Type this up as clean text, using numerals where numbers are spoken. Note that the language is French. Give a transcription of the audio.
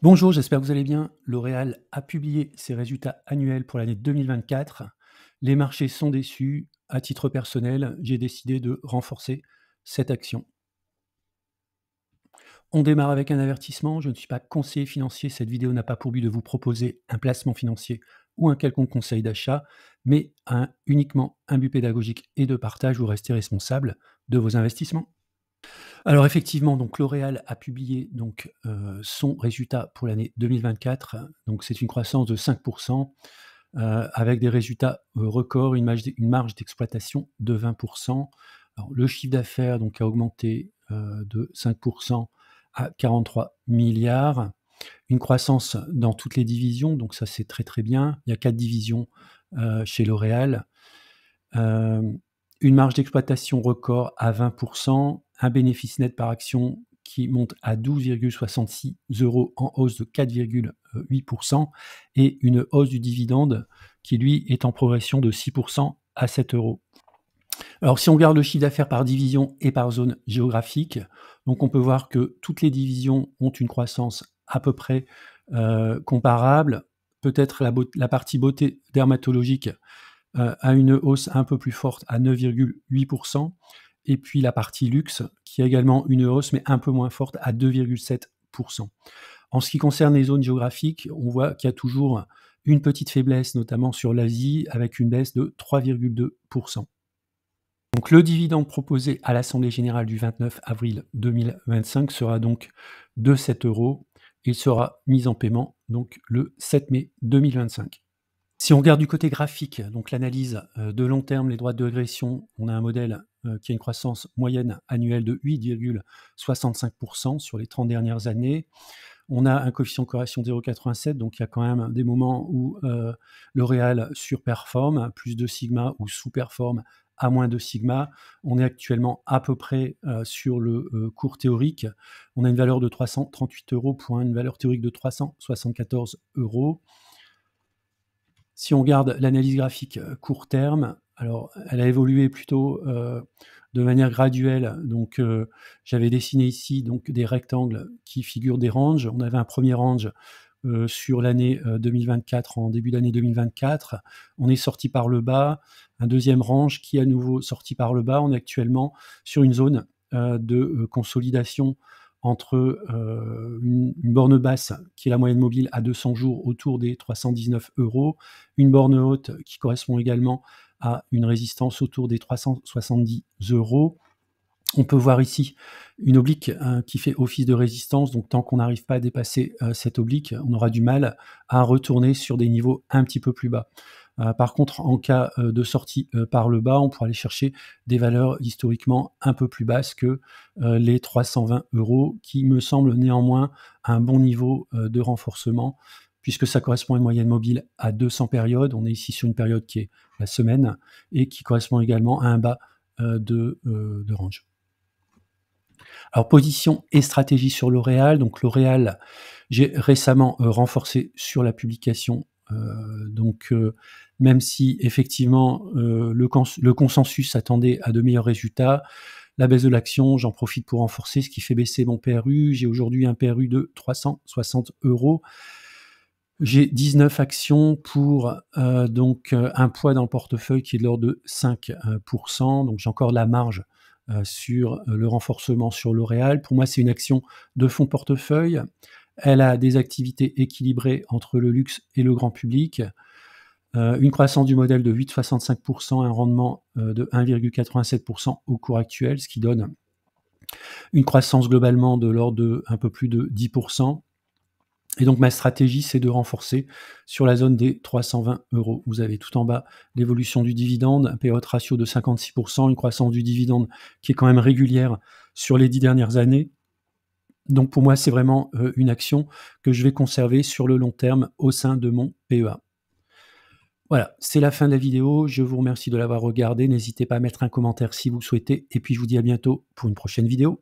Bonjour, j'espère que vous allez bien. L'Oréal a publié ses résultats annuels pour l'année 2024. Les marchés sont déçus. À titre personnel, j'ai décidé de renforcer cette action. On démarre avec un avertissement. Je ne suis pas conseiller financier. Cette vidéo n'a pas pour but de vous proposer un placement financier ou un quelconque conseil d'achat, mais uniquement un but pédagogique et de partage. Vous restez responsable de vos investissements. Alors effectivement, donc L'Oréal a publié donc, son résultat pour l'année 2024. Donc c'est une croissance de 5 avec des résultats, records, une marge d'exploitation de 20. Alors le chiffre d'affaires donc a augmenté, de 5 à 43 milliards. Une croissance dans toutes les divisions, donc ça c'est très, très bien. Il y a 4 divisions, chez L'Oréal. Hem, une marge d'exploitation record à 20, un bénéfice net par action qui monte à 12,66 € en hausse de 4,8 et une hausse du dividende qui, lui, est en progression de 6 à 7 €. Alors si on regarde le chiffre d'affaires par division et par zone géographique, donc on peut voir que toutes les divisions ont une croissance à peu près, comparable. Peut-être la partie beauté dermatologique à une hausse un peu plus forte à 9,8 et puis la partie luxe qui a également une hausse, mais un peu moins forte à 2,7. En ce qui concerne les zones géographiques, on voit qu'il y a toujours une petite faiblesse, notamment sur l'Asie, avec une baisse de 3,2. Donc le dividende proposé à l'assemblée générale du 29 avril 2025 sera donc de 7 €. Il sera mis en paiement donc le 7 mai 2025. Si on regarde du côté graphique, donc l'analyse, de long terme, les droites de régression, on a un modèle, qui a une croissance moyenne annuelle de 8,65 sur les 30 dernières années. On a un coefficient de corrélation de 0,87, donc il y a quand même des moments où, L'Oréal surperforme, plus de sigma ou sous-performe à moins de sigma. On est actuellement à peu près, sur le, cours théorique. On a une valeur de 338 € pour une valeur théorique de 374 €. Si on regarde l'analyse graphique, court terme, alors elle a évolué plutôt, de manière graduelle. Donc, j'avais dessiné ici donc des rectangles qui figurent des ranges. On avait un premier range, sur l'année, 2024, en début d'année 2024. On est sorti par le bas. Un deuxième range qui est à nouveau sorti par le bas. On est actuellement sur une zone, de, consolidation entre, une borne basse qui est la moyenne mobile à 200 jours autour des 319 €, une borne haute qui correspond également à une résistance autour des 370 €. On peut voir ici une oblique, qui fait office de résistance, donc tant qu'on n'arrive pas à dépasser, cette oblique, on aura du mal à retourner sur des niveaux un petit peu plus bas. Par contre, en cas, de sortie, par le bas, on pourra aller chercher des valeurs historiquement un peu plus basses que, les 320 € qui me semblent néanmoins un bon niveau, de renforcement puisque ça correspond à une moyenne mobile à 200 périodes. On est ici sur une période qui est la semaine et qui correspond également à un bas, de range. Alors position et stratégie sur L'Oréal. Donc L'Oréal, j'ai récemment, renforcé sur la publication, même si effectivement, le consensus attendait à de meilleurs résultats, la baisse de l'action, j'en profite pour renforcer, ce qui fait baisser mon PRU. J'ai aujourd'hui un PRU de 360 €. J'ai 19 actions pour, un poids dans le portefeuille qui est de l'ordre de 5 donc j'ai encore de la marge, sur, le renforcement sur L'Oréal. Pour moi, c'est une action de fonds de portefeuille. Elle a des activités équilibrées entre le luxe et le grand public, une croissance du modèle de 8,65 un rendement, de 1,87 au cours actuel, ce qui donne une croissance globalement de l'ordre de un peu plus de 10. Et donc ma stratégie, c'est de renforcer sur la zone des 320 €. Vous avez tout en bas l'évolution du dividende, un payout ratio de 56 une croissance du dividende qui est quand même régulière sur les 10 dernières années. Donc pour moi, c'est vraiment, une action que je vais conserver sur le long terme au sein de mon PEA. Voilà, c'est la fin de la vidéo. Je vous remercie de l'avoir regardée. N'hésitez pas à mettre un commentaire si vous le souhaitez et puis je vous dis à bientôt pour une prochaine vidéo.